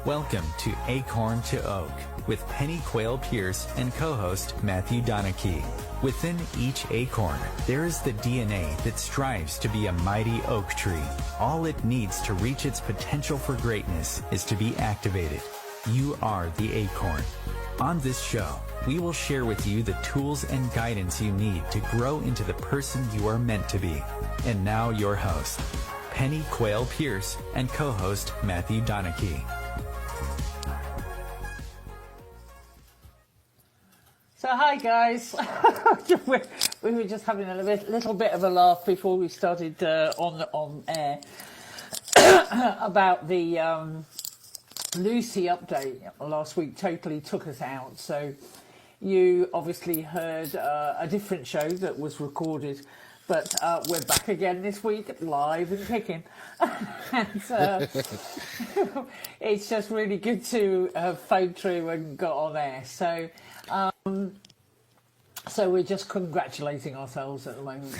Welcome to Acorn to Oak with Penny Quayle Pierce and co-host Matthew Donachie. Within each acorn, there is the DNA that strives to be a mighty oak tree. All it needs to reach its potential for greatness is to be activated. You are the acorn. On this show, we will share with you the tools and guidance you need to grow into the person you are meant to be. And now your host, Penny Quayle Pierce and co-host Matthew Donachie. So hi guys, we were just having a little bit of a laugh before we started on air about the Lucy update last week. Totally took us out. So you obviously heard a different show that was recorded, but we're back again this week, live and kicking. And it's just really good to have phoned through and got on air. So we're just congratulating ourselves at the moment.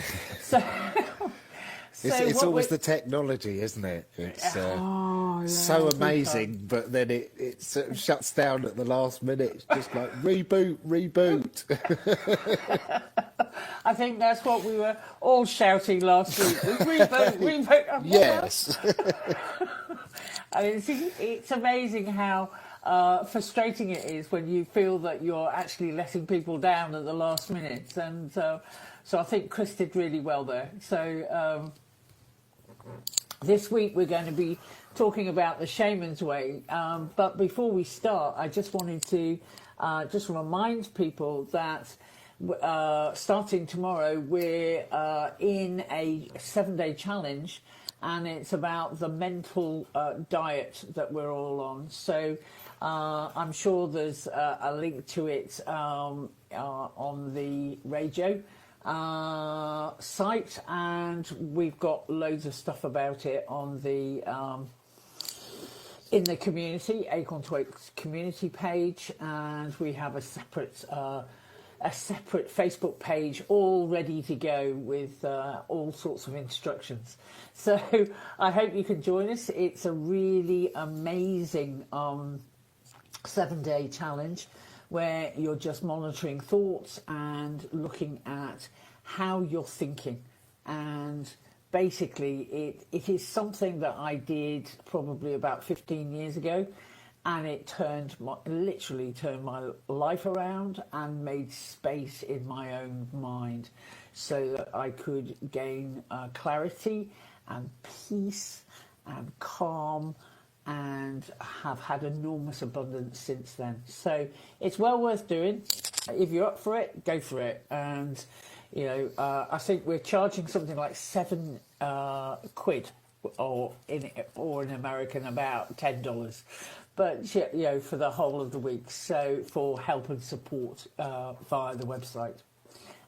It's always the technology, isn't it? It's so amazing, but then it sort of shuts down at the last minute. It's just like reboot. I think that's what we were all shouting last week. Reboot. Yes. And it's amazing how frustrating it is when you feel that you're actually letting people down at the last minute. And so I think Chris did really well there. So this week we're going to be talking about the Shamans Way. But before we start, I just wanted to just remind people that starting tomorrow, we're in a 7-day challenge, and it's about the mental diet that we're all on. So I'm sure there's a link to it on the radio site, and we've got loads of stuff about it on the in the community, Acorn to Oak's community page, and we have a separate Facebook page all ready to go with all sorts of instructions. So I hope you can join us. It's a really amazing 7-day challenge where you're just monitoring thoughts and looking at how you're thinking. And basically it is something that I did probably about 15 years ago, and it literally turned my life around and made space in my own mind so that I could gain clarity and peace and calm, and have had enormous abundance since then. So it's well worth doing. If you're up for it, go for it. And I think we're charging something like £7 or in American about $10, but for the whole of the week. So for help and support via the website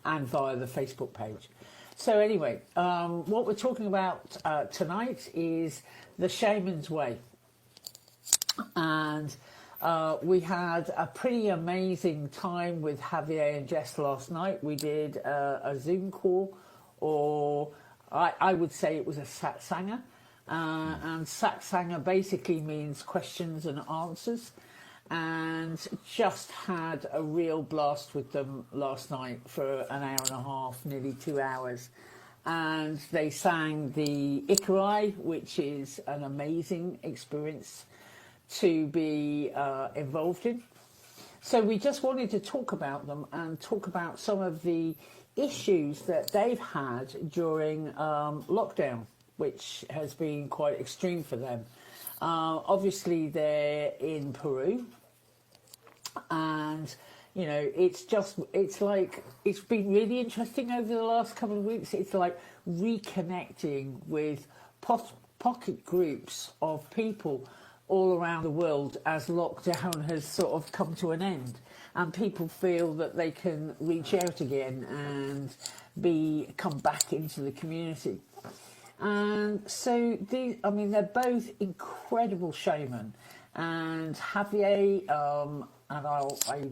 and via the Facebook page. So anyway, what we're talking about tonight is the Shaman's Way. And we had a pretty amazing time with Javier and Jess last night. We did a Zoom call, or I would say it was a satsanga. And satsanga basically means questions and answers. And just had a real blast with them last night for an hour and a half, nearly 2 hours. And they sang the icaros, which is an amazing experience to be involved in. So we just wanted to talk about them and talk about some of the issues that they've had during lockdown, which has been quite extreme for them. Obviously they're in Peru, and it's been really interesting over the last couple of weeks. It's like reconnecting with pocket groups of people all around the world as lockdown has sort of come to an end, and people feel that they can reach out again and come back into the community. And so they're both incredible shaman, and Javier, and I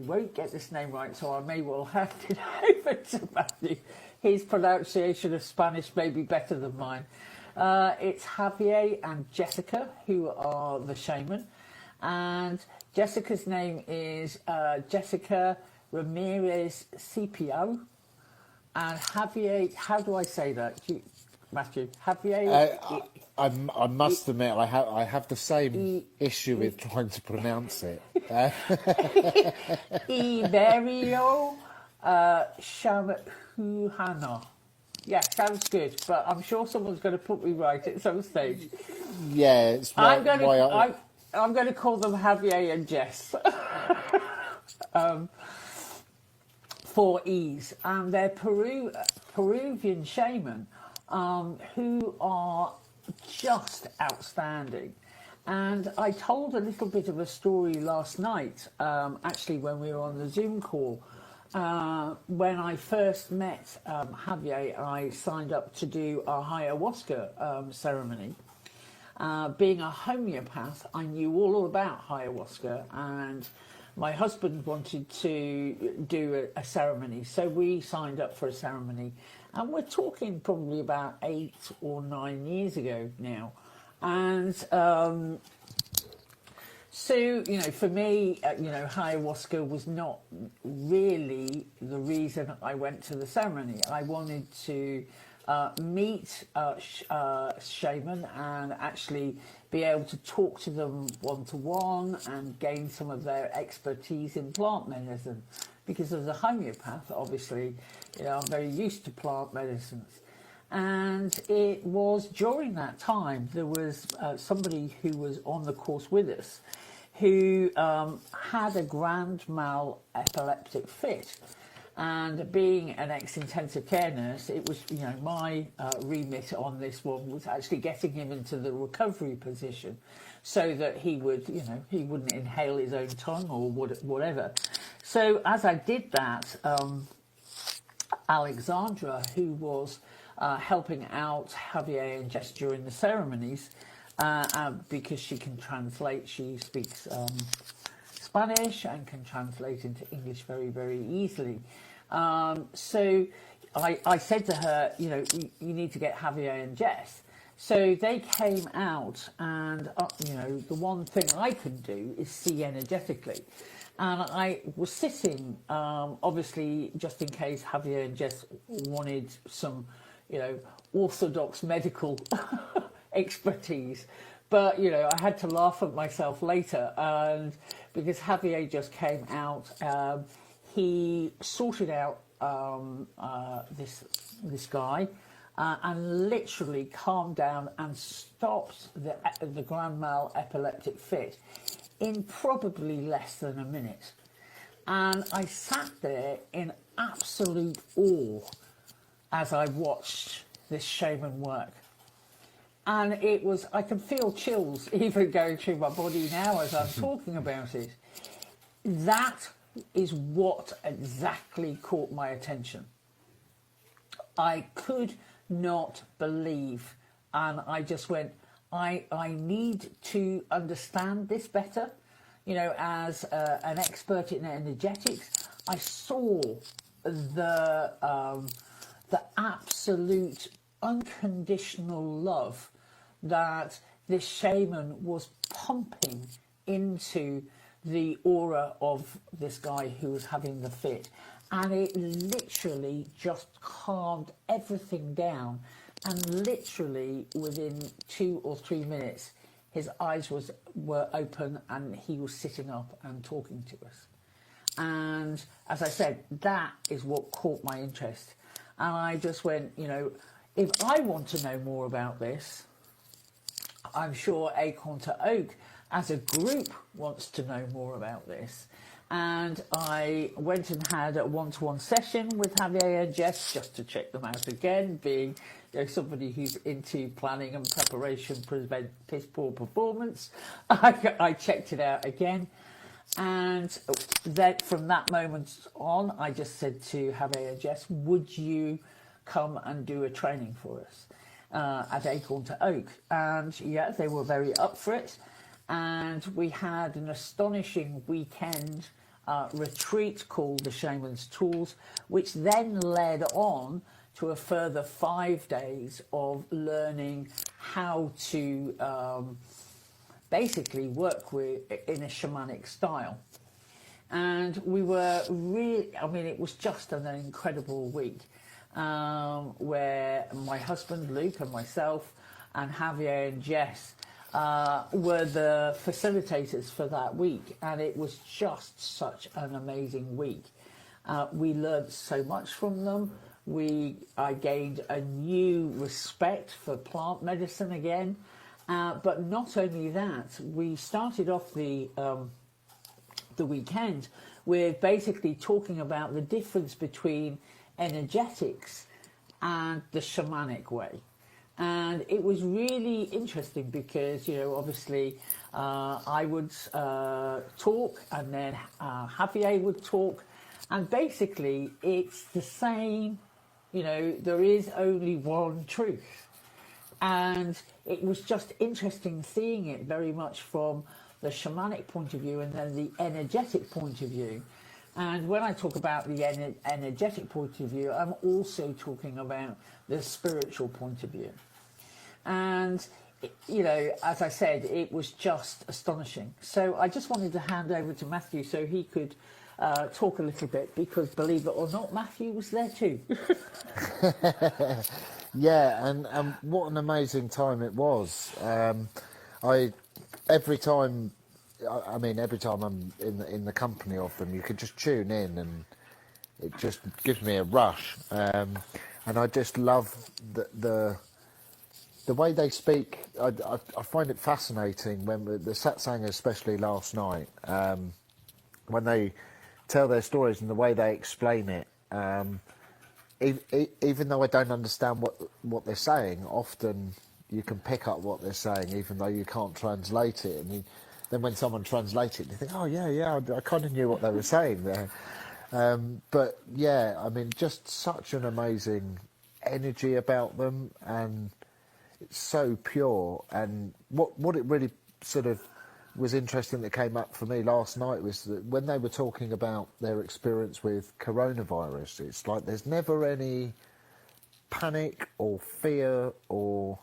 won't get this name right, so I may well hand it over to Matthew. His pronunciation of Spanish may be better than mine. It's Javier and Jessica who are the shaman, And Jessica's name is Jessica Ramirez Seopa, and Javier. How do I say that, Matthew? Javier. I must admit, I have the same issue with trying to pronounce it. Iberio Shahuano. Yeah, sounds good, but I'm sure someone's going to put me right at some stage. Yeah, it's I'm going to call them Javier and Jess for ease, and they're Peruvian shaman who are just outstanding. And I told a little bit of a story last night, actually, when we were on the Zoom call. When I first met Javier, I signed up to do a ayahuasca ceremony. Being a homeopath, I knew all about ayahuasca, and my husband wanted to do a ceremony, so we signed up for a ceremony. And we're talking probably about 8 or 9 years ago now. And so, you know, for me, ayahuasca was not really the reason I went to the ceremony. I wanted to meet shaman and actually be able to talk to them one-to-one and gain some of their expertise in plant medicine. Because as a homeopath, obviously, I'm very used to plant medicines. And it was during that time, there was somebody who was on the course with us who had a grand mal epileptic fit. And being an ex-intensive care nurse, it was, my remit on this one was actually getting him into the recovery position so that he would, he wouldn't inhale his own tongue or whatever. So as I did that, Alexandra, who was helping out Javier and Jess during the ceremonies, because she can translate, she speaks Spanish and can translate into English very, very easily. So I said to her, you need to get Javier and Jess. So they came out, and the one thing I can do is see energetically. And I was sitting, obviously, just in case Javier and Jess wanted some, orthodox medical expertise. But, I had to laugh at myself later, and because Javier just came out, he sorted out this guy and literally calmed down and stopped the grand mal epileptic fit in probably less than a minute. And I sat there in absolute awe as I watched this shaman work. And it was, I can feel chills even going through my body now as I'm talking about it. That is what exactly caught my attention. I could not believe, and I just went, I need to understand this better. As an expert in energetics, I saw the absolute unconditional love that this shaman was pumping into the aura of this guy who was having the fit. And it literally just calmed everything down. And literally within 2 or 3 minutes, his eyes were open and he was sitting up and talking to us. And as I said, that is what caught my interest. And I just went, if I want to know more about this, I'm sure Acorn to Oak as a group wants to know more about this. And I went and had a one-to-one session with Javier and Jess just to check them out again, being somebody who's into planning and preparation to prevent piss-poor performance. I checked it out again. And then from that moment on, I just said to Javier and Jess, would you come and do a training for us at Acorn to Oak? And yeah, they were very up for it. And we had an astonishing weekend retreat called the Shaman's Tools, which then led on to a further 5 days of learning how to basically work with in a shamanic style. And we were really, I mean, it was just an incredible week where my husband Luke and myself and Javier and Jess were the facilitators for that week. And it was just such an amazing week. We learned so much from them. I gained a new respect for plant medicine again. But not only that, we started off the weekend with basically talking about the difference between energetics and the shamanic way. And it was really interesting because, you know, obviously I would talk and then Javier would talk. And basically it's the same, you know, there is only one truth. And it was just interesting seeing it very much from the shamanic point of view and then the energetic point of view. And when I talk about the energetic point of view, I'm also talking about the spiritual point of view. And, you know, as I said, it was just astonishing. So I just wanted to hand over to Matthew so he could talk a little bit, because believe it or not, Matthew was there too. Yeah, and what an amazing time it was. Every time I'm in the company of them, you could just tune in, and it just gives me a rush. And I just love the way they speak. I find it fascinating when the satsang, especially last night, when they tell their stories and the way they explain it. Even though I don't understand what they're saying, often you can pick up what they're saying, even though you can't translate it. And then when someone translates it, you think, oh, yeah, I kind of knew what they were saying there. But, yeah, I mean, just such an amazing energy about them, and it's so pure. And what it really sort of was interesting that came up for me last night was that when they were talking about their experience with coronavirus, it's like there's never any panic or fear or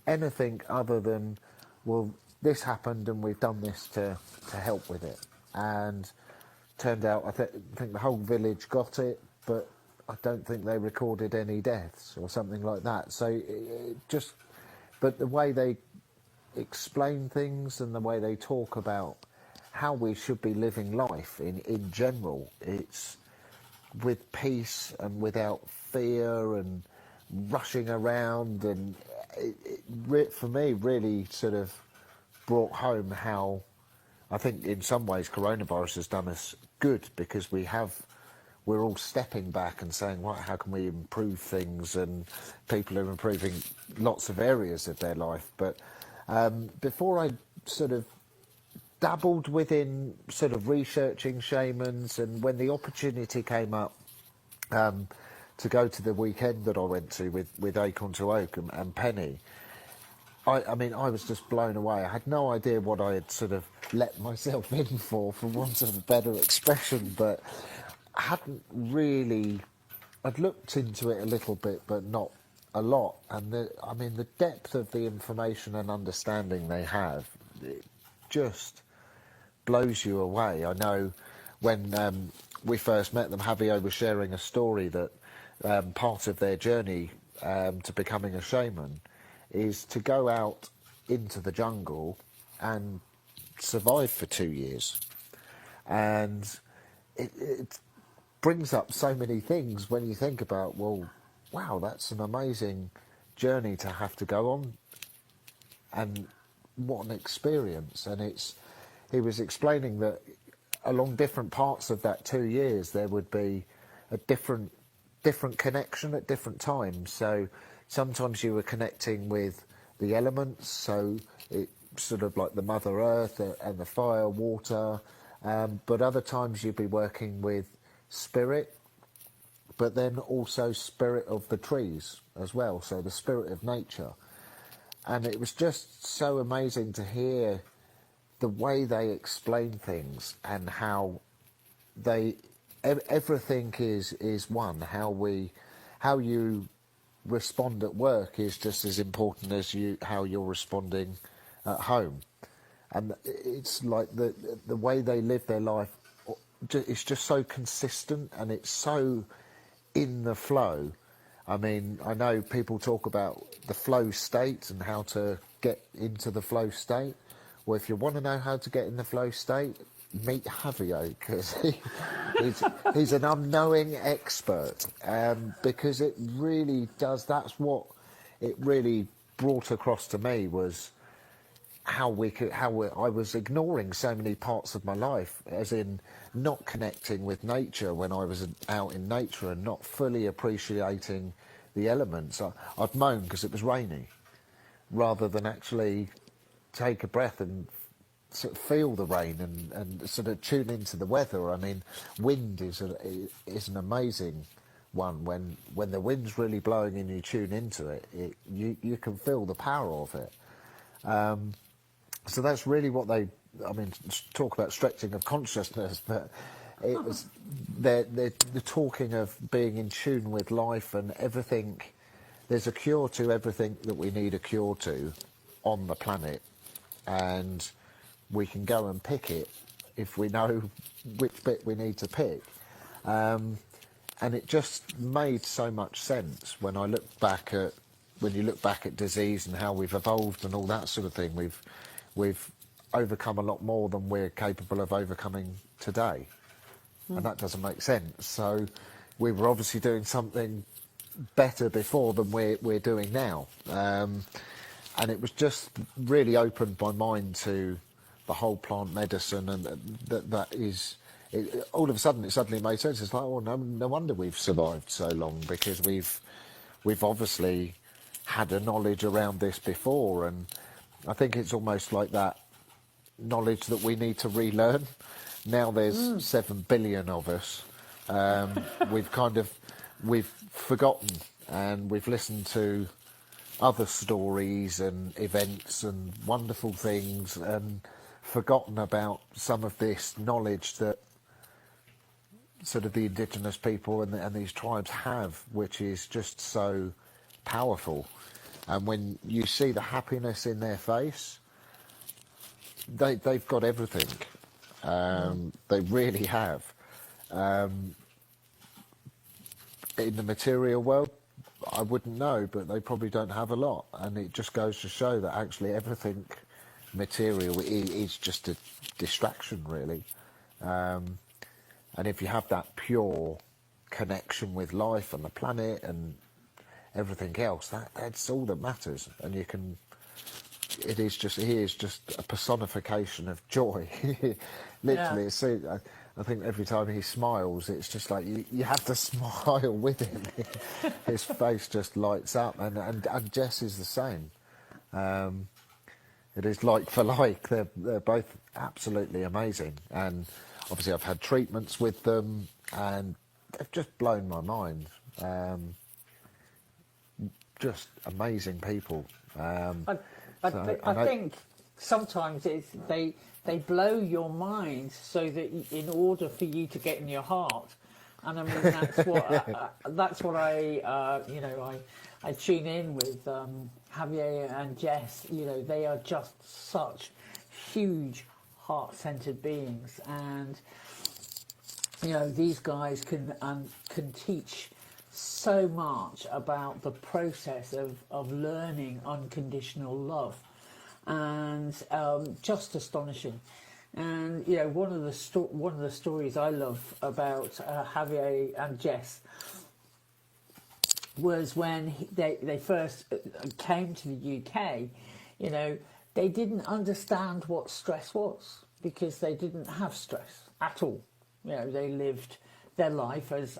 anything other than, well, this happened and we've done this to help with it. And turned out, I think the whole village got it, but I don't think they recorded any deaths or something like that. So but the way they explain things and the way they talk about how we should be living life in general, it's with peace and without fear and rushing around, and it for me really sort of brought home how I think in some ways coronavirus has done us good, because we're all stepping back and saying, right, how can we improve things? And people are improving lots of areas of their life. But before I sort of dabbled within sort of researching shamans, and when the opportunity came up to go to the weekend that I went to with Acorn to Oak and Pennie, I mean, I was just blown away. I had no idea what I had sort of let myself in for want of a better expression, but I hadn't really, I'd looked into it a little bit, but not a lot. And the depth of the information and understanding they have, it just blows you away. I know when we first met them, Javier was sharing a story that part of their journey to becoming a shaman is to go out into the jungle and survive for 2 years. And it brings up so many things when you think about, well, wow, that's an amazing journey to have to go on, and what an experience. And he was explaining that along different parts of that 2 years there would be a different connection at different times. So sometimes you were connecting with the elements, so it sort of like the Mother Earth and the fire, water, but other times you'd be working with spirit, but then also spirit of the trees as well, so the spirit of nature. And it was just so amazing to hear the way they explain things, and how everything is one. How you respond at work is just as important as how you're responding at home. and it's like the way they live their life. It's just so consistent, and it's so in the flow. I mean, I know people talk about the flow state and how to get into the flow state. Well, if you want to know how to get in the flow state, meet Javier, because he's an unknowing expert, because it really does. That's what it really brought across to me, was how I was ignoring so many parts of my life, as in not connecting with nature when I was out in nature, and not fully appreciating the elements. I'd moan because it was rainy, rather than actually take a breath and sort of feel the rain and sort of tune into the weather. I mean, wind is an amazing one. When the wind's really blowing and you tune into it, you can feel the power of it. So that's really what talk about stretching of consciousness, but it was they're talking of being in tune with life and everything. There's a cure to everything that we need a cure to on the planet, and we can go and pick it if we know which bit we need to pick. And it just made so much sense when you look back at disease and how we've evolved and all that sort of thing. We've overcome a lot more than we're capable of overcoming today. And that doesn't make sense. So we were obviously doing something better before than we're doing now. And it was just really opened my mind to the whole plant medicine, and all of a sudden it suddenly made sense. It's like, oh, no wonder we've survived so long, because we've obviously had a knowledge around this before, and I think it's almost like that knowledge that we need to relearn. Now there's 7 billion of us. We've forgotten, and we've listened to other stories and events and wonderful things, and forgotten about some of this knowledge that sort of the indigenous people and these tribes have, which is just so powerful. And when you see the happiness in their face, they've got everything. They really have. In the material world, I wouldn't know, but they probably don't have a lot. And it just goes to show that actually everything material is just a distraction, really. And if you have that pure connection with life and the planet and everything else, that's all that matters. And he is just a personification of joy. Literally, yeah. I think every time he smiles, it's just like you have to smile with him. His face just lights up, and Jess is the same. It is like for like. They're both absolutely amazing, and obviously I've had treatments with them, and they've just blown my mind. Just amazing people. I think sometimes they blow your mind so that in order for you to get in your heart, and I mean that's what I tune in with Javier and Jess. You know, they are just such huge heart-centered beings, and you know, these guys can teach so much about the process of learning unconditional love, and just astonishing. And you know, one of the stories I love about Javier and Jess was when they first came to the UK. You know, they didn't understand what stress was, because they didn't have stress at all. You know, they lived their life, as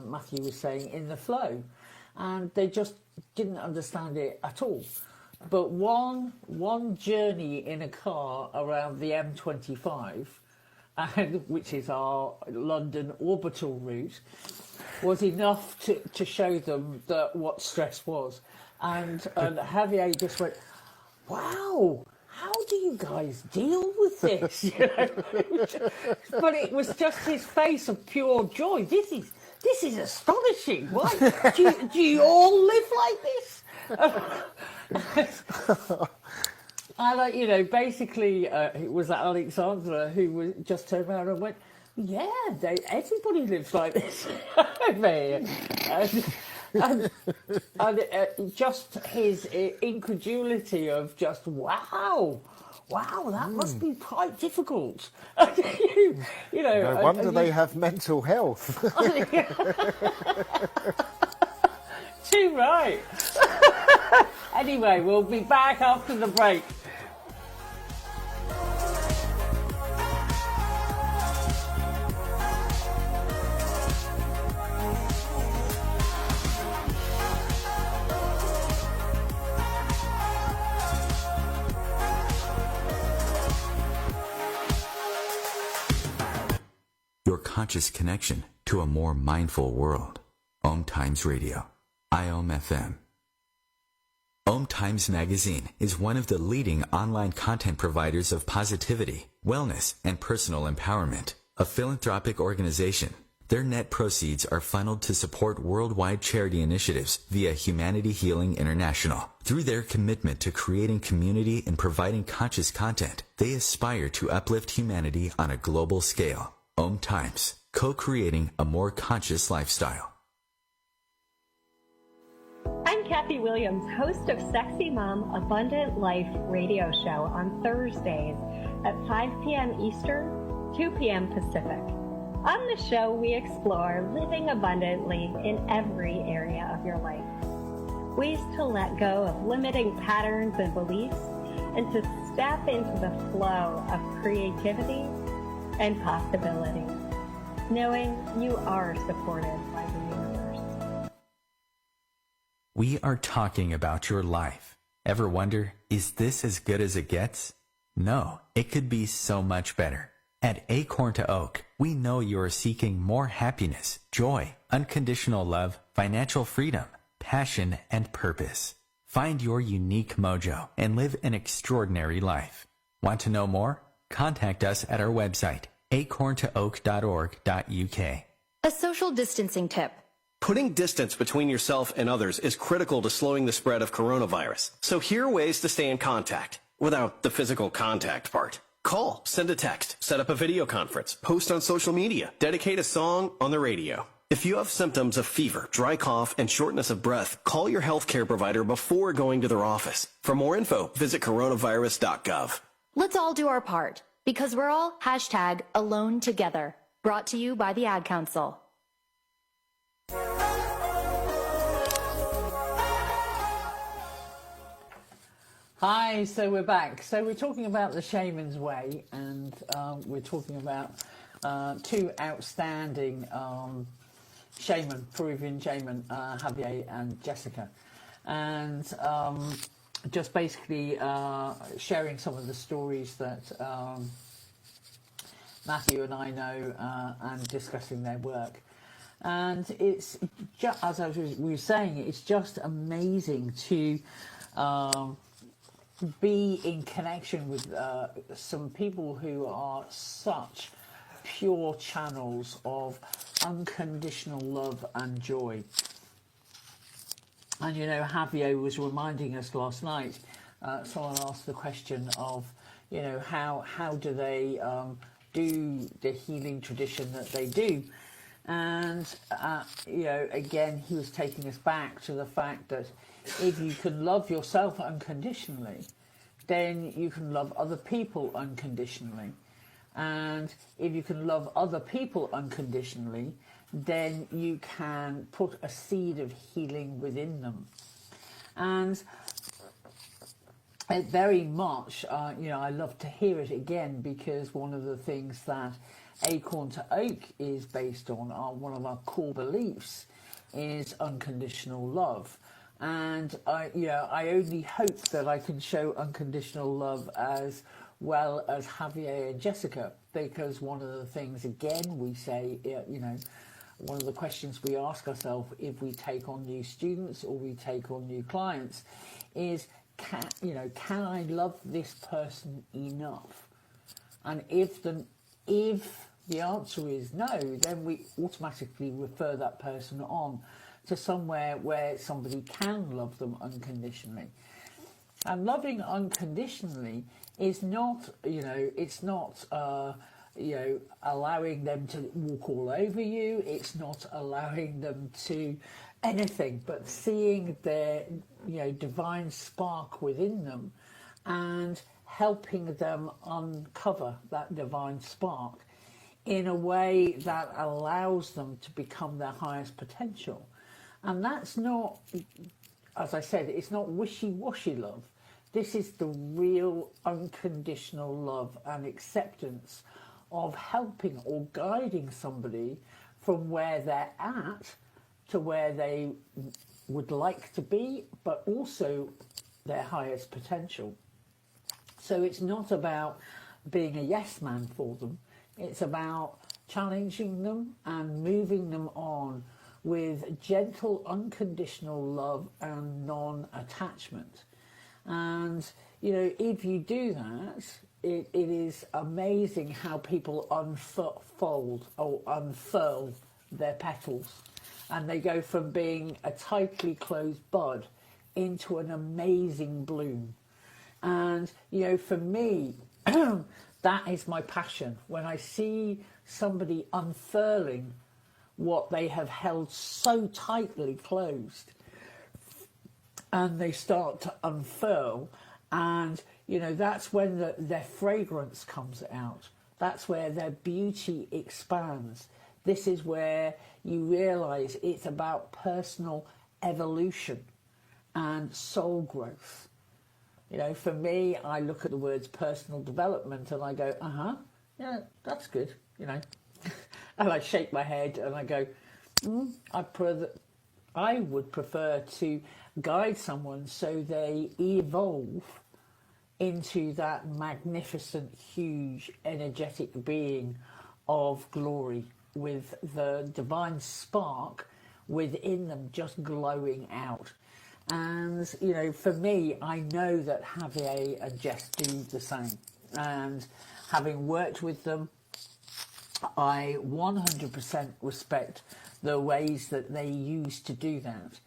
Matthew was saying, in the flow, and they just didn't understand it at all. But one journey in a car around the M25, which is our London orbital route, was enough to show them what stress was. And Javier just went, "Wow, how do you guys deal with this?" You know? But it was just his face of pure joy. This is astonishing. Why do you all live like this? And, basically, it was Alexandra who was just turned around and went, yeah, everybody lives like this over here. And just his incredulity of just, wow, that must be quite difficult. No wonder they have mental health. Too right. Anyway, we'll be back after the break. Your conscious connection to a more mindful world. Om Times Radio. IOM FM. Om Times Magazine is one of the leading online content providers of positivity, wellness, and personal empowerment. A philanthropic organization, their net proceeds are funneled to support worldwide charity initiatives via Humanity Healing International. Through their commitment to creating community and providing conscious content, they aspire to uplift humanity on a global scale. Om Times, co-creating a more conscious lifestyle. I'm Kathy Williams, host of Sexy Mom Abundant Life radio show on Thursdays at 5 p.m. Eastern, 2 p.m. Pacific. On the show, we explore living abundantly in every area of your life. Ways to let go of limiting patterns and beliefs and to step into the flow of creativity and possibility, knowing you are supported by the universe. We are talking about your life. Ever wonder, is this as good as it gets? No, it could be so much better. At Acorn to Oak, we know you are seeking more happiness, joy, unconditional love, financial freedom, passion, and purpose. Find your unique mojo and live an extraordinary life. Want to know more? Contact us at our website, acorntooak.org.uk. A social distancing tip. Putting distance between yourself and others is critical to slowing the spread of coronavirus. So here are ways to stay in contact without the physical contact part. Call, send a text, set up a video conference, post on social media, dedicate a song on the radio. If you have symptoms of fever, dry cough, and shortness of breath, call your healthcare provider before going to their office. For more info, visit coronavirus.gov. Let's all do our part, because we're all #alone together. Brought to you by the Ad Council. Hi, so we're back. So we're talking about the Shamans Way, and we're talking about two outstanding Peruvian shaman, Javier and Jessica, and just basically sharing some of the stories that Matthew and I know and discussing their work. And it's just, as we were saying, it's just amazing to be in connection with some people who are such pure channels of unconditional love and joy. And Javier was reminding us last night, someone asked the question of, how do they do the healing tradition that they do? And, again, he was taking us back to the fact that if you can love yourself unconditionally, then you can love other people unconditionally. And if you can love other people unconditionally, then you can put a seed of healing within them. And it very much, I love to hear it again, because one of the things that Acorn to Oak is based on, one of our core beliefs, is unconditional love. And I only hope that I can show unconditional love as well as Javier and Jessica, because one of the things, again, we say, one of the questions we ask ourselves if we take on new students or we take on new clients is, can I love this person enough? And if the answer is no, then we automatically refer that person on to somewhere where somebody can love them unconditionally. And loving unconditionally is not, it's not, allowing them to walk all over you. It's not allowing them to anything, but seeing their, divine spark within them and helping them uncover that divine spark in a way that allows them to become their highest potential. And that's not, as I said, it's not wishy-washy love. This is the real unconditional love and acceptance of helping or guiding somebody from where they're at to where they would like to be, but also their highest potential. So it's not about being a yes man for them. It's about challenging them and moving them on with gentle, unconditional love and non-attachment. And, if you do that, it is amazing how people unfold or unfurl their petals. And they go from being a tightly closed bud into an amazing bloom. And, for me, that is my passion. When I see somebody unfurling what they have held so tightly closed, and they start to unfurl, and that's when their fragrance comes out. That's where their beauty expands. This is where you realize it's about personal evolution and soul growth. For me, I look at the words personal development and I go, yeah, that's good, and I shake my head and I go, I would prefer to guide someone so they evolve into that magnificent, huge, energetic being of glory with the divine spark within them just glowing out. And, for me, I know that Javier and Jess do the same. And having worked with them, I 100% respect the ways that they use to do that.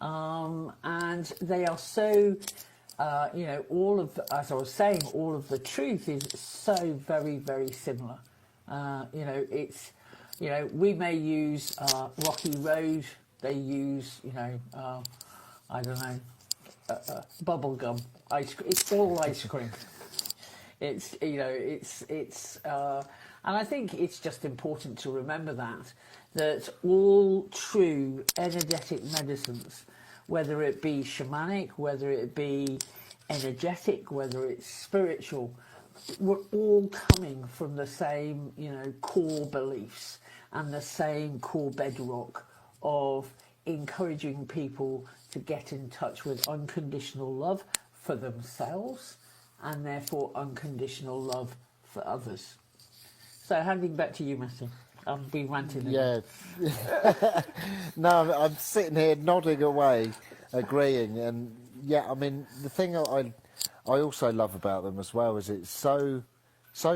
And they are so, as I was saying, all of the truth is so very, very similar. We may use Rocky Road, they use, I don't know, bubble gum, ice cream. It's all ice cream. It's, and I think it's just important to remember that all true energetic medicines, whether it be shamanic, whether it be energetic, whether it's spiritual, we're all coming from the same, core beliefs and the same core bedrock of encouraging people to get in touch with unconditional love for themselves and therefore unconditional love for others. So handing back to you, Matthew. I've been ranting. Yeah. No, I'm sitting here nodding away, agreeing, and yeah, I mean, the thing I also love about them as well is it's so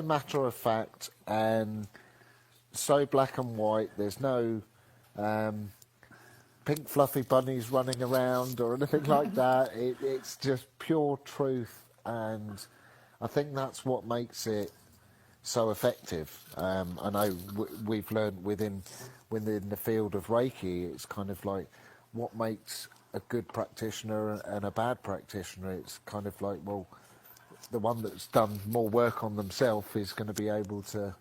matter of fact and so black and white. There's no pink fluffy bunnies running around or anything like that. It's just pure truth, and I think that's what makes it so effective. I know we've learned within the field of Reiki, it's kind of like what makes a good practitioner and a bad practitioner. It's kind of like, well, the one that's done more work on themselves is going to be able to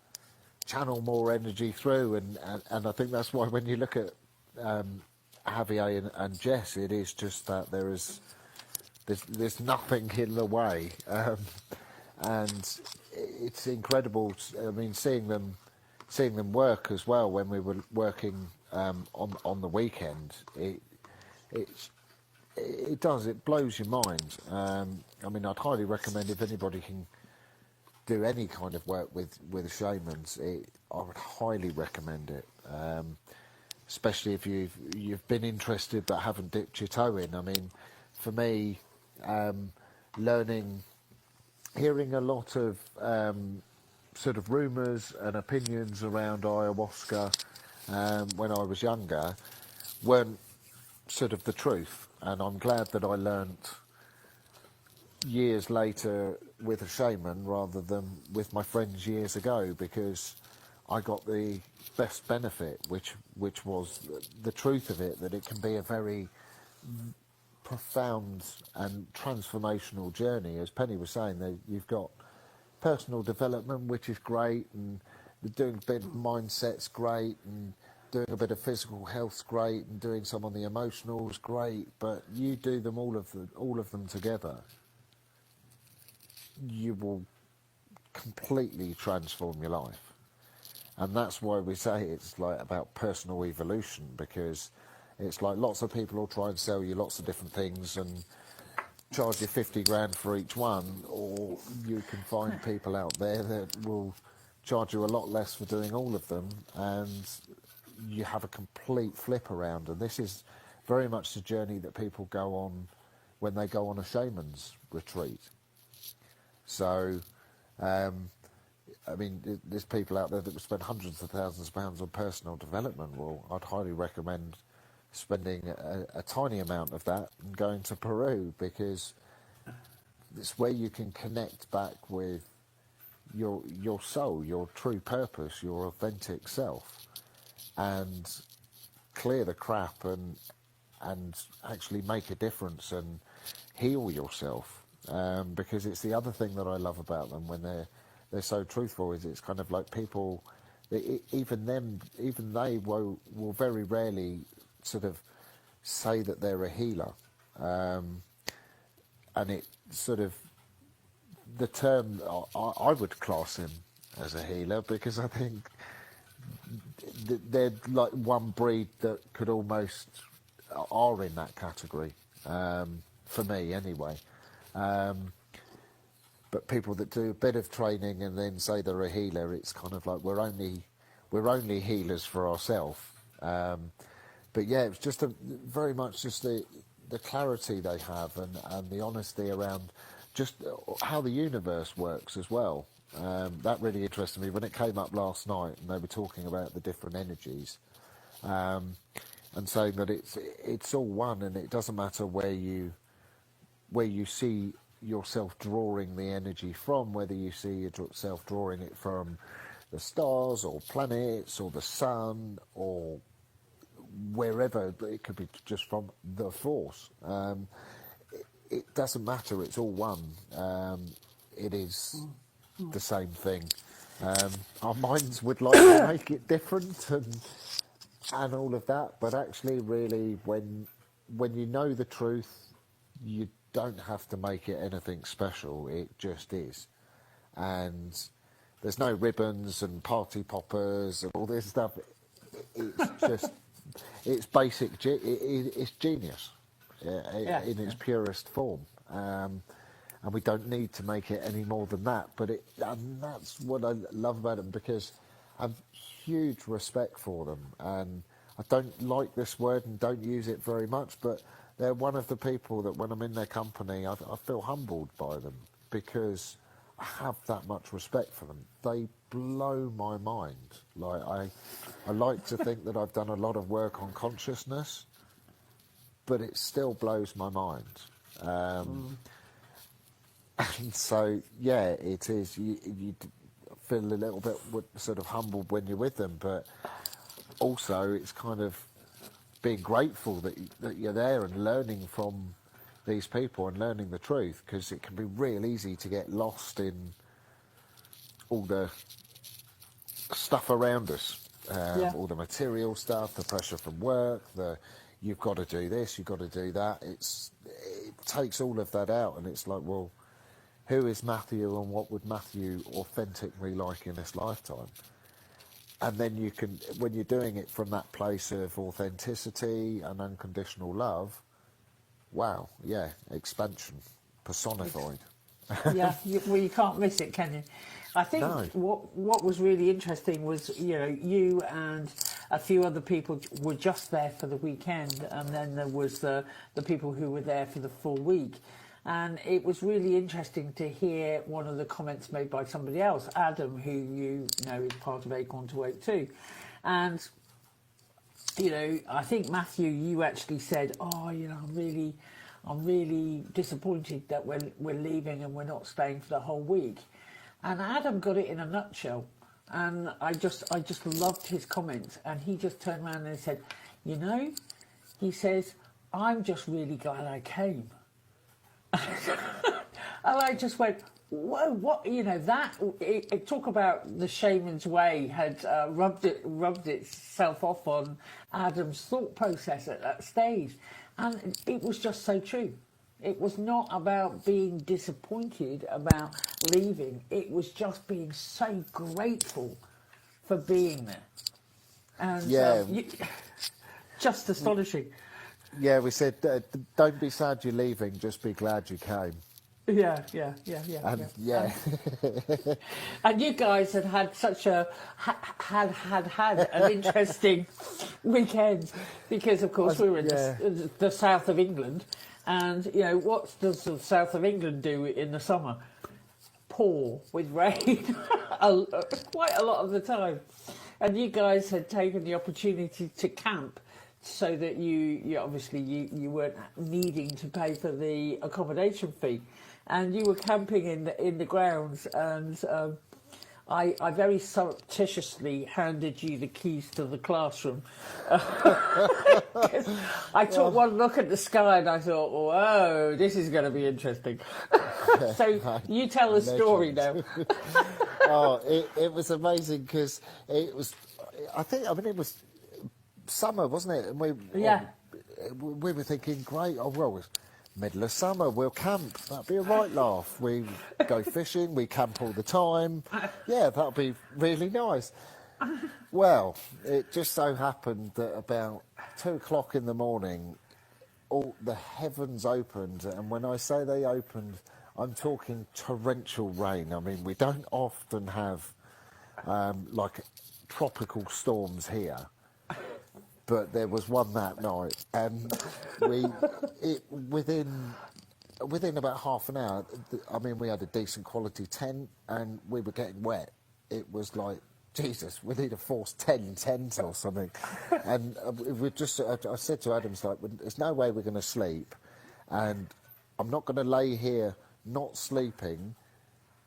channel more energy through, and I think that's why when you look at Javier and Jess, it is just that there's nothing in the way, and it's incredible. I mean, seeing them work as well when we were working on the weekend. It blows your mind. I mean, I'd highly recommend if anybody can do any kind of work with shamans, I would highly recommend it. Especially if you've been interested but haven't dipped your toe in. I mean, for me, hearing a lot of sort of rumours and opinions around ayahuasca when I was younger weren't sort of the truth, and I'm glad that I learnt years later with a shaman rather than with my friends years ago, because I got the best benefit, which was the truth of it, that it can be a very profound and transformational journey. As Penny was saying, that you've got personal development, which is great, and doing a bit of mindset's great, and doing a bit of physical health's great, and doing some on the emotional's great. But you do them all of them together, you will completely transform your life. And that's why we say it's like about personal evolution, because it's like lots of people will try and sell you lots of different things and charge you 50 grand for each one, or you can find people out there that will charge you a lot less for doing all of them, and you have a complete flip around. And this is very much the journey that people go on when they go on a shaman's retreat. So I mean, there's people out there that would spend hundreds of thousands of pounds on personal development. Well, I'd highly recommend spending a tiny amount of that and going to Peru, because it's where you can connect back with your soul, your true purpose, your authentic self, and clear the crap and actually make a difference and heal yourself. Because it's the other thing that I love about them when they're so truthful, is it's kind of like people, even they will very rarely sort of say that they're a healer, and it sort of, the term, I would class him as a healer, because I think they're like one breed that could almost are in that category, for me anyway. But people that do a bit of training and then say they're a healer, it's kind of like we're only healers for ourselves. But yeah, it's just very much just the clarity they have and the honesty around just how the universe works as well. That really interested me when it came up last night, and they were talking about the different energies, and saying that it's all one, and it doesn't matter where you see yourself drawing the energy from, whether you see yourself drawing it from the stars or planets or the sun or wherever. It could be just from the force. It doesn't matter, it's all one. It is the same thing. Our minds would like to make it different and all of that, but actually really when you know the truth, you don't have to make it anything special, it just is. And there's no ribbons and party poppers and all this stuff. It's just, it's basic, it's genius in its purest form. And we don't need to make it any more than that. And that's what I love about them, because I have huge respect for them. And I don't like this word and don't use it very much, but they're one of the people that when I'm in their company, I feel humbled by them, because I have that much respect for them. They blow my mind. Like I like to think that I've done a lot of work on consciousness, but it still blows my mind. And so, yeah, it is. You feel a little bit sort of humbled when you're with them, but also it's kind of being grateful that you're there and learning from these people and learning the truth, because it can be real easy to get lost in all the stuff around us, all the material stuff, the pressure from work, you've got to do this, you've got to do that. It takes all of that out, and it's like, well, who is Matthew and what would Matthew authentically like in this lifetime? And then you can, when you're doing it from that place of authenticity and unconditional love, wow, yeah, expansion, personified. You can't miss it, can you? I think what was really interesting was, you and a few other people were just there for the weekend, and then there was the people who were there for the full week. And it was really interesting to hear one of the comments made by somebody else, Adam, who you know is part of Acorn to Wake too. And, I think, Matthew, you actually said, I'm I'm really disappointed that we're leaving and we're not staying for the whole week. And Adam got it in a nutshell. And I just loved his comments. And he just turned around and said, you know, he says, I'm just really glad I came. And I just went, whoa, what, you know, that, talk about the Shaman's Way had rubbed itself off on Adam's thought process at that stage. And it was just so true. It was not about being disappointed about leaving. It was just being so grateful for being there. And just astonishing. Yeah, we said, don't be sad you're leaving, just be glad you came. Yeah. And you guys had such a had an interesting weekend because, of course, we were in the south of England, and you know what does the south of England do in the summer? Pour with rain, quite a lot of the time. And you guys had taken the opportunity to camp, so that you obviously you weren't needing to pay for the accommodation fee. And you were camping in the grounds, and I very surreptitiously handed you the keys to the classroom. I took one look at the sky and I thought, whoa, this is going to be interesting. So you tell the story now. It was amazing because it was, it was summer, wasn't it? And we were thinking, great, it's middle of summer, we'll camp, that'd be a right laugh. We go fishing, we camp all the time. Yeah, that'll be really nice. Well, it just so happened that about 2 o'clock in the morning, all the heavens opened, and when I say they opened, I'm talking torrential rain. I mean, we don't often have like tropical storms here. But there was one that night, and within about half an hour, I mean, we had a decent quality tent, and we were getting wet. It was like, Jesus, we need a Force 10 tent or something. And I said to Adam, like, there's no way we're going to sleep, and I'm not going to lay here not sleeping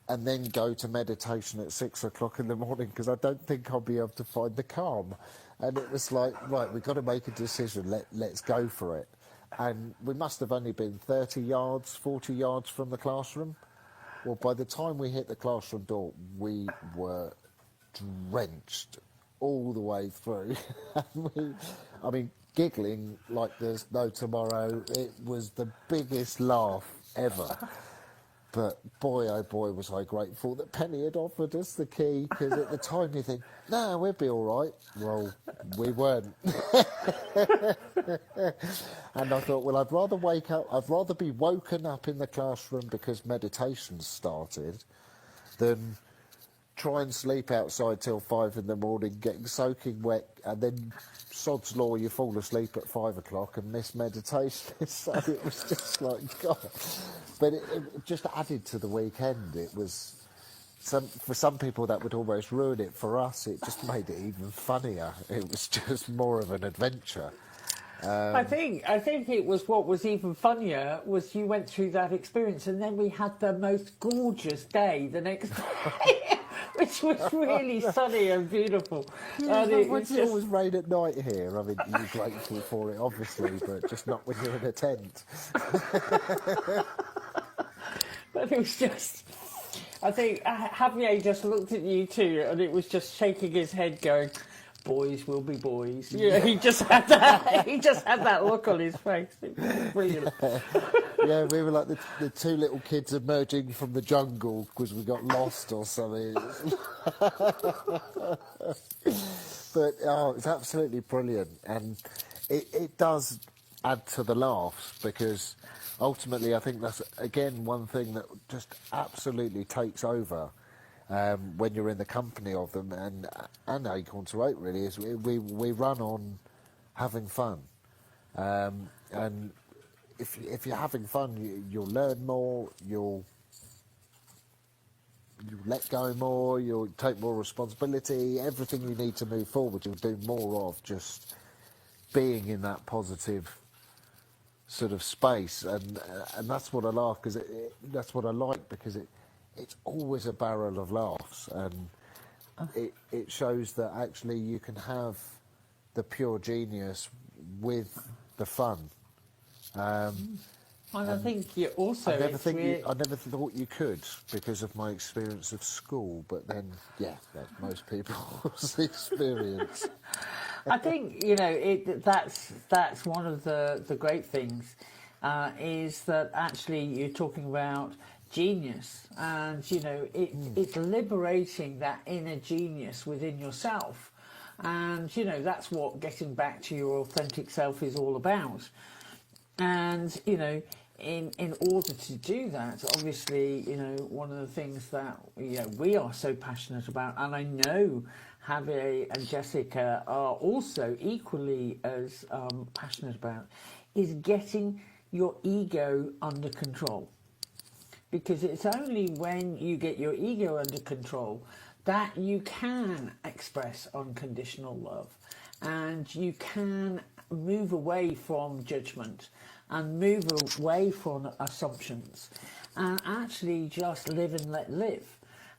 and then go to meditation at 6 o'clock in the morning, because I don't think I'll be able to find the calm. And it was like, right, we've got to make a decision, let's go for it. And we must have only been 30 yards, 40 yards from the classroom. Well, by the time we hit the classroom door, we were drenched all the way through. I mean, giggling like there's no tomorrow. It was the biggest laugh ever. But boy, oh boy, was I grateful that Penny had offered us the key, because at the time you think, no, we'll be all right. Well, we weren't. And I thought, well, I'd rather be woken up in the classroom because meditation started than try and sleep outside till 5 in the morning, getting soaking wet, and then sod's law, you fall asleep at 5 o'clock and miss meditation. So it was just like, God. But it just added to the weekend. It was, for some people that would almost ruin it. For us, it just made it even funnier. It was just more of an adventure. I think it was what was even funnier was you went through that experience, and then we had the most gorgeous day the next day, which was really sunny and beautiful. And it always rain at night here. I mean, you're grateful for it, obviously, but just not when you're in a tent. But it was just, I think Javier just looked at you too, and it was just shaking his head, going, "Boys will be boys." You know, he just had that look on his face. It was brilliant. Yeah, we were like the two little kids emerging from the jungle because we got lost or something. But it's absolutely brilliant, and it does add to the laughs, because ultimately I think that's again one thing that just absolutely takes over. When you're in the company of them, and Acorn to 8 really is we run on having fun, and if you're having fun, you'll learn more, you'll let go more, you'll take more responsibility. Everything you need to move forward, you'll do more of, just being in that positive sort of space, and that's what I laugh because that's what I like, because it's always a barrel of laughs, and it shows that actually you can have the pure genius with the fun. And I think you also... I never thought you could, because of my experience of school, but then, yeah, that's most people's experience. I think, you know, that's one of the great things, is that actually you're talking about genius, and, you know, it's liberating that inner genius within yourself. And, you know, that's what getting back to your authentic self is all about. And, you know, in order to do that, obviously, you know, one of the things that, you know, we are so passionate about, and I know Javier and Jessica are also equally as passionate about, is getting your ego under control. Because it's only when you get your ego under control that you can express unconditional love, and you can move away from judgment and move away from assumptions, and actually just live and let live.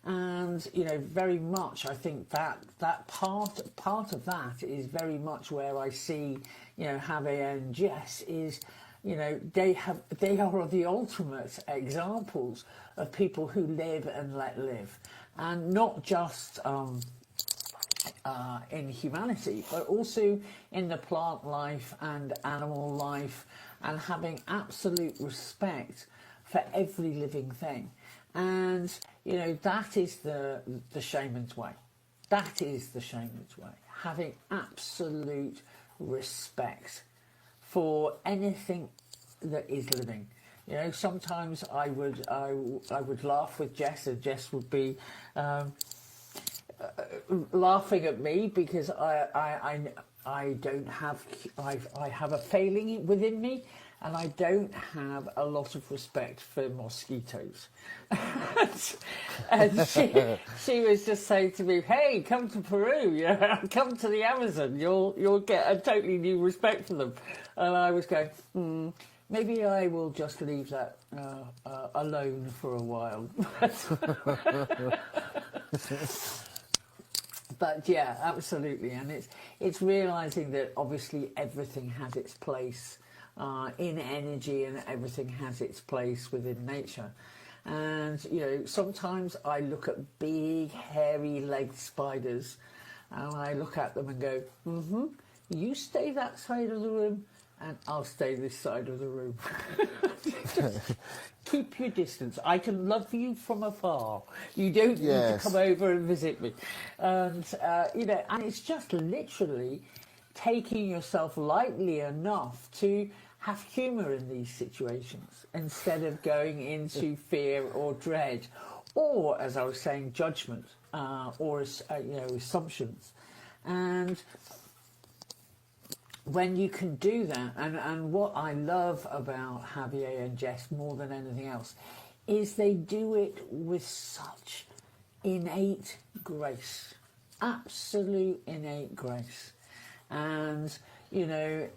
And, you know, very much I think that part of that is very much where I see, you know, Javier and Jess is, you know, they are the ultimate examples of people who live and let live, and not just in humanity, but also in the plant life and animal life, and having absolute respect for every living thing. And, you know, that is the shaman's way. That is the shaman's way. Having absolute respect for anything that is living. You know, sometimes I would laugh with Jess, and Jess would be laughing at me because I have a failing within me, and I don't have a lot of respect for mosquitoes. And she was just saying to me, "Hey, come to Peru, you know, come to the Amazon. You'll get a totally new respect for them." And I was going, maybe I will just leave that alone for a while. But yeah, absolutely, and it's realizing that obviously everything has its place in energy, and everything has its place within nature. And, you know, sometimes I look at big hairy legged spiders, and I look at them and go, you stay that side of the room and I'll stay this side of the room. Just keep your distance. I can love you from afar. You don't need to come over and visit me. And, you know, and it's just literally taking yourself lightly enough to have humour in these situations, instead of going into fear or dread, or, as I was saying, judgment, or, you know, assumptions. And when you can do that, and what I love about Javier and Jess more than anything else, is they do it with such innate grace, absolute innate grace. And, you know,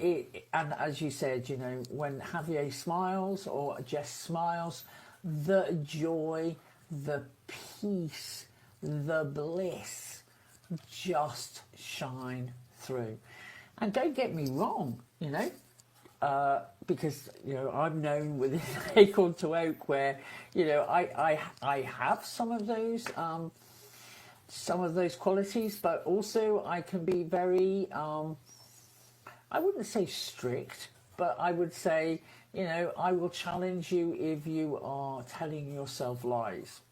and as you said, you know, when Javier smiles or Jess smiles, the joy, the peace, the bliss just shine through. And don't get me wrong, you know, because, you know, I'm known within Acorn to Oak where, you know, I have some of those qualities, but also I can be very, I wouldn't say strict, but I would say, you know, I will challenge you if you are telling yourself lies.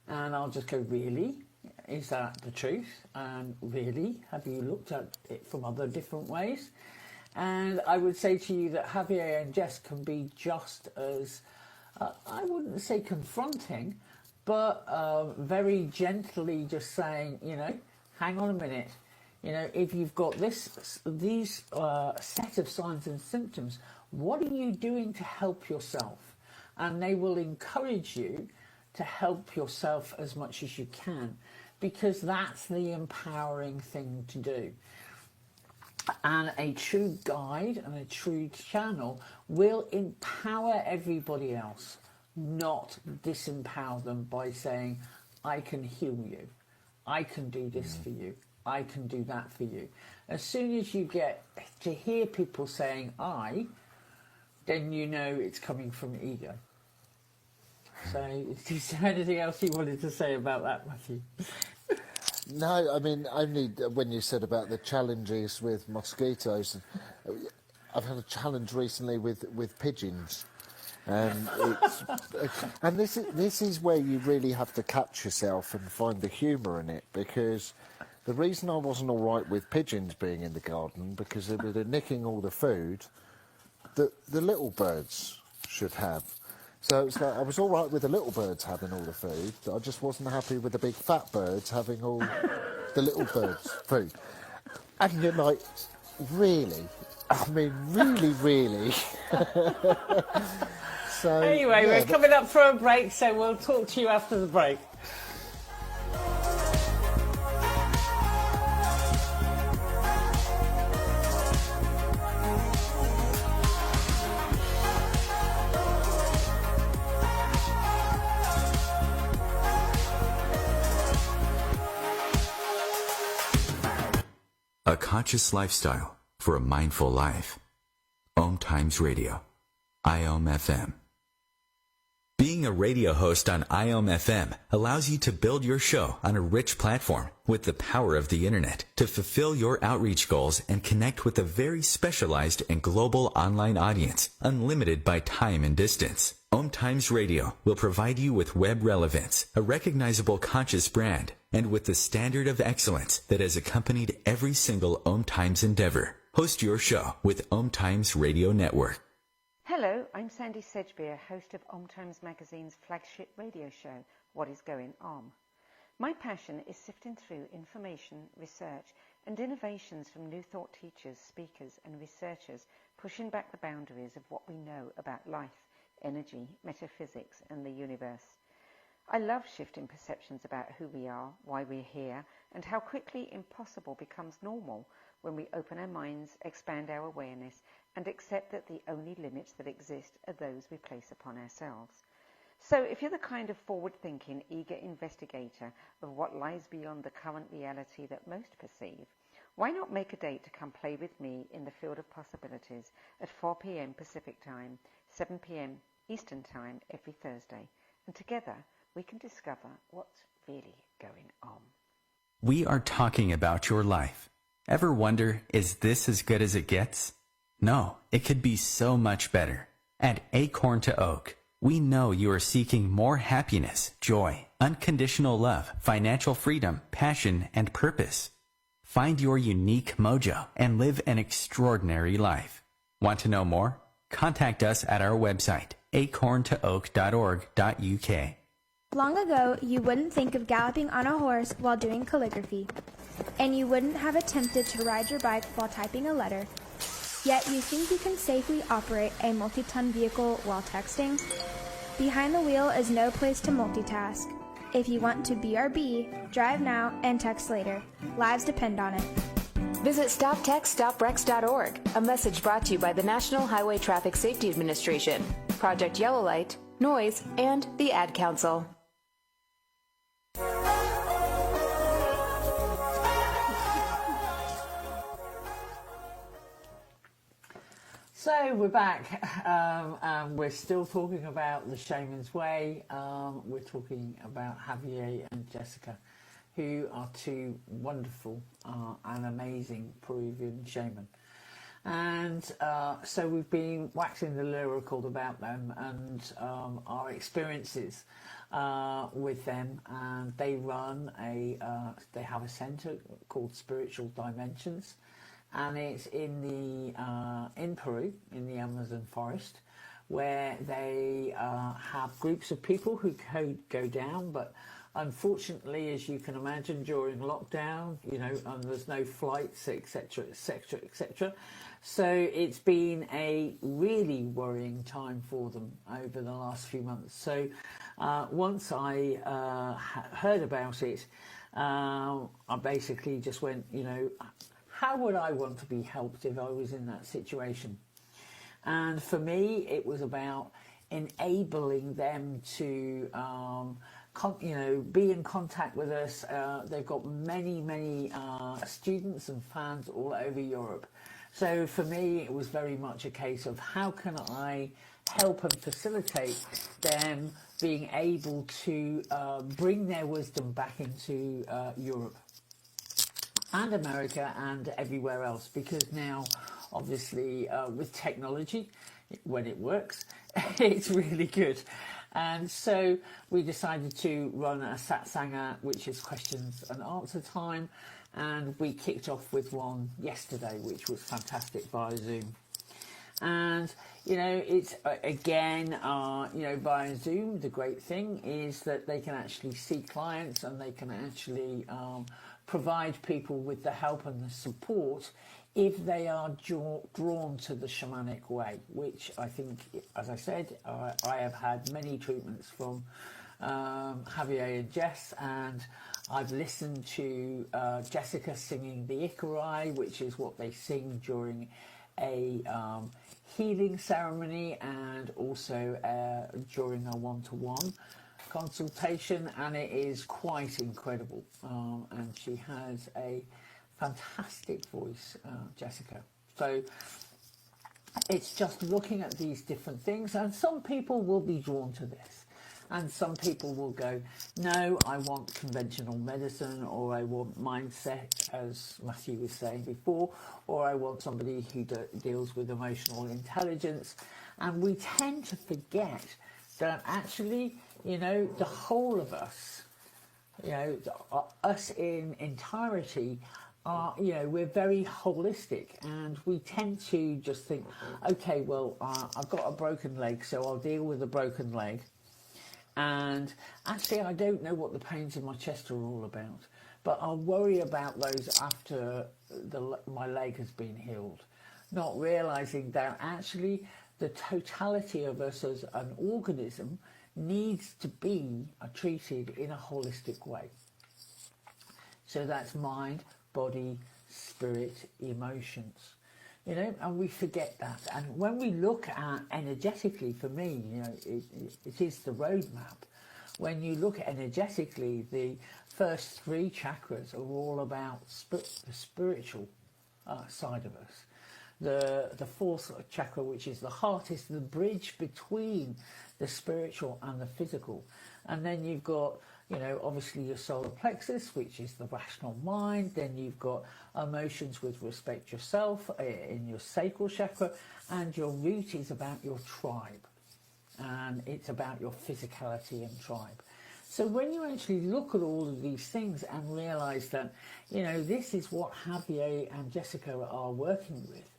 And I'll just go, really? Is that the truth? And really, have you looked at it from other different ways? And I would say to you that Javier and Jess can be just as, I wouldn't say confronting, but very gently just saying, you know, hang on a minute. You know, if you've got these set of signs and symptoms, what are you doing to help yourself? And they will encourage you to help yourself as much as you can, because that's the empowering thing to do. And a true guide and a true channel will empower everybody else, not disempower them by saying, I can heal you, I can do this for you, I can do that for you. As soon as you get to hear people saying I, then you know it's coming from ego. So, is there anything else you wanted to say about that, Matthew? No, I mean, only when you said about the challenges with mosquitoes. I've had a challenge recently with pigeons. And this is where you really have to catch yourself and find the humour in it, because the reason I wasn't all right with pigeons being in the garden, because they were nicking all the food that the little birds should have. So it's like I was all right with the little birds having all the food, I just wasn't happy with the big fat birds having all the little birds' food. And you're like, really? I mean, really? So, anyway, yeah, we're coming up for a break, so we'll talk to you after the break. A conscious lifestyle for a mindful life. Om Times Radio. IOM FM. Being a radio host on IOM FM allows you to build your show on a rich platform with the power of the internet to fulfill your outreach goals and connect with a very specialized and global online audience, unlimited by time and distance. Om Times Radio will provide you with web relevance, a recognizable conscious brand, and with the standard of excellence that has accompanied every single Om Times endeavor. Host your show with Om Times Radio Network. Hello, I'm Sandy Sedgbeer, host of Om Times Magazine's flagship radio show, What is Going On. My passion is sifting through information, research, and innovations from new thought teachers, speakers, and researchers, pushing back the boundaries of what we know about life, energy, metaphysics, and the universe. I love shifting perceptions about who we are, why we're here, and how quickly impossible becomes normal when we open our minds, expand our awareness, and accept that the only limits that exist are those we place upon ourselves. So if you're the kind of forward-thinking, eager investigator of what lies beyond the current reality that most perceive, why not make a date to come play with me in the field of possibilities at 4 p.m. Pacific Time, 7 p.m. Eastern Time every Thursday, and together we can discover what's really going on. We are talking about your life. Ever wonder, is this as good as it gets? No, it could be so much better. At Acorn to Oak, we know you are seeking more happiness, joy, unconditional love, financial freedom, passion, and purpose. Find your unique mojo and live an extraordinary life. Want to know more? Contact us at our website, acorntooak.org.uk. Long ago, you wouldn't think of galloping on a horse while doing calligraphy, and you wouldn't have attempted to ride your bike while typing a letter. Yet you think you can safely operate a multi-ton vehicle while texting? Behind the wheel is no place to multitask. If you want to BRB, drive now and text later. Lives depend on it. Visit StopTextStopWrecks.org, a message brought to you by the National Highway Traffic Safety Administration, Project Yellow Light, Noise, and the Ad Council. So we're back, and we're still talking about the Shamans Way. We're talking about Javier and Jessica, who are two wonderful and amazing Peruvian shaman. And so we've been waxing the lyrical about them and our experiences with them. And they run they have a centre called Spiritual Dimensions. And it's in Peru, in the Amazon forest, where they have groups of people who go down. But unfortunately, as you can imagine, during lockdown, there's no flights, etc., etc., etc. So it's been a really worrying time for them over the last few months. So once I heard about it, I basically just went, how would I want to be helped if I was in that situation? And for me, it was about enabling them to be in contact with us. They've got many students and fans all over Europe. So for me, it was very much a case of how can I help and facilitate them being able to bring their wisdom back into Europe and America and everywhere else, because now obviously with technology, when it works, it's really good. And so we decided to run a satsanga, which is questions and answer time, and we kicked off with one yesterday, which was fantastic via Zoom. And it's again via Zoom, the great thing is that they can actually see clients and they can actually provide people with the help and the support if they are drawn to the shamanic way, which I think, as I said, I have had many treatments from Javier and Jess, and I've listened to Jessica singing the icari, which is what they sing during a healing ceremony and also during a one-to-one consultation, and it is quite incredible. And she has a fantastic voice, Jessica. So it's just looking at these different things, and some people will be drawn to this, and some people will go, no, I want conventional medicine, or I want mindset, as Matthew was saying before, or I want somebody who deals with emotional intelligence. And we tend to forget that actually, the whole of us, us in entirety, we're very holistic, and we tend to just think, okay, well, I've got a broken leg, so I'll deal with a broken leg. And actually, I don't know what the pains in my chest are all about, but I'll worry about those after my leg has been healed, not realizing that actually the totality of us as an organism needs to be treated in a holistic way. So that's mind, body, spirit, emotions, and we forget that. And when we look at energetically, for me, it is the roadmap. When you look at energetically, the first three chakras are all about the spiritual side of us. The fourth chakra, which is the heart, is the bridge between the spiritual and the physical. And then you've got, obviously your solar plexus, which is the rational mind. Then you've got emotions with respect to yourself in your sacral chakra. And your root is about your tribe. And it's about your physicality and tribe. So when you actually look at all of these things and realize that, this is what Javier and Jessica are working with.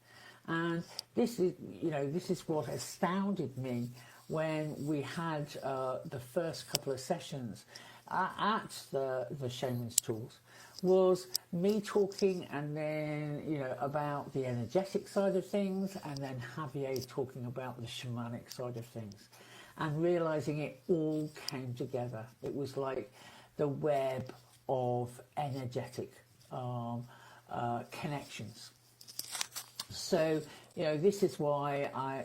And this is what astounded me when we had the first couple of sessions at the Shaman's Tools, was me talking and then, about the energetic side of things, and then Javier talking about the shamanic side of things, and realizing it all came together. It was like the web of energetic connections. So, this is why I,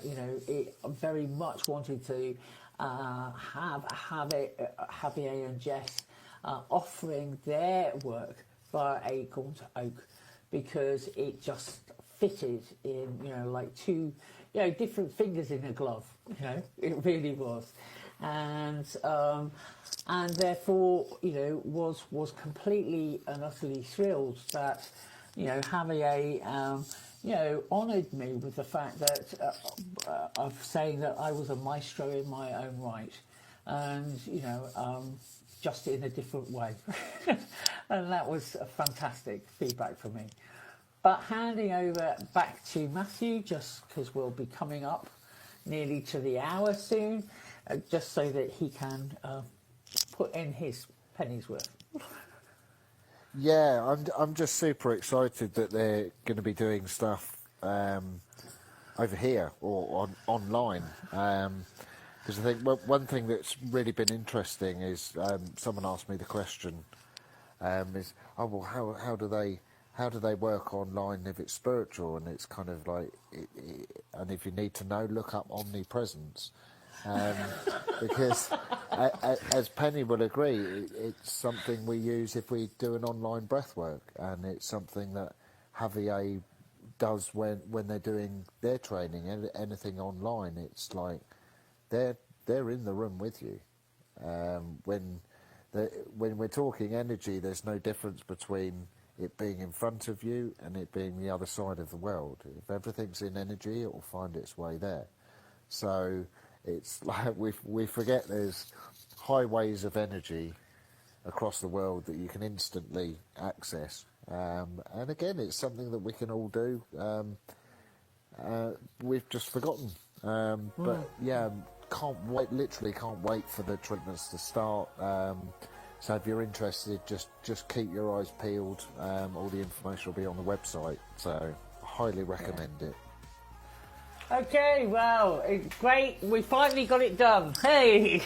very much wanted to have Javier and Jess offering their work via Acorn to Oak, because it just fitted in, like two, different fingers in a glove. It really was, and therefore, was completely and utterly thrilled that, Javier, honoured me with the fact that of saying that I was a maestro in my own right, and just in a different way, and that was a fantastic feedback for me. But handing over back to Matthew, just because we'll be coming up nearly to the hour soon, just so that he can put in his penny's worth. Yeah, I'm just super excited that they're going to be doing stuff over here or online. Because I think one thing that's really been interesting is someone asked me the question is, oh well, how do they how do they work online if it's spiritual? And it's kind of like, and if you need to know, look up omnipresence. Because, as Penny will agree, it's something we use if we do an online breath work, and it's something that Javier does when they're doing their training. Anything online, it's like they're in the room with you. When we're talking energy, there's no difference between it being in front of you and it being the other side of the world. If everything's in energy, it will find its way there. So it's like we forget there's highways of energy across the world that you can instantly access. And again, it's something that we can all do. We've just forgotten. But yeah, literally can't wait for the treatments to start. So if you're interested, just keep your eyes peeled. All the information will be on the website. So I highly recommend it. Okay, well, it's great. We finally got it done. Hey!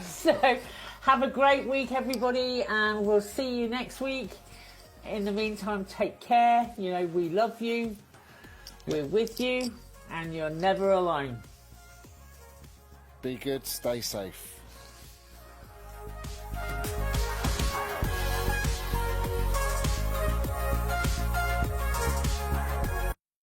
So, have a great week, everybody, and we'll see you next week. In the meantime, take care. You know, we love you. We're with you, and you're never alone. Be good, stay safe.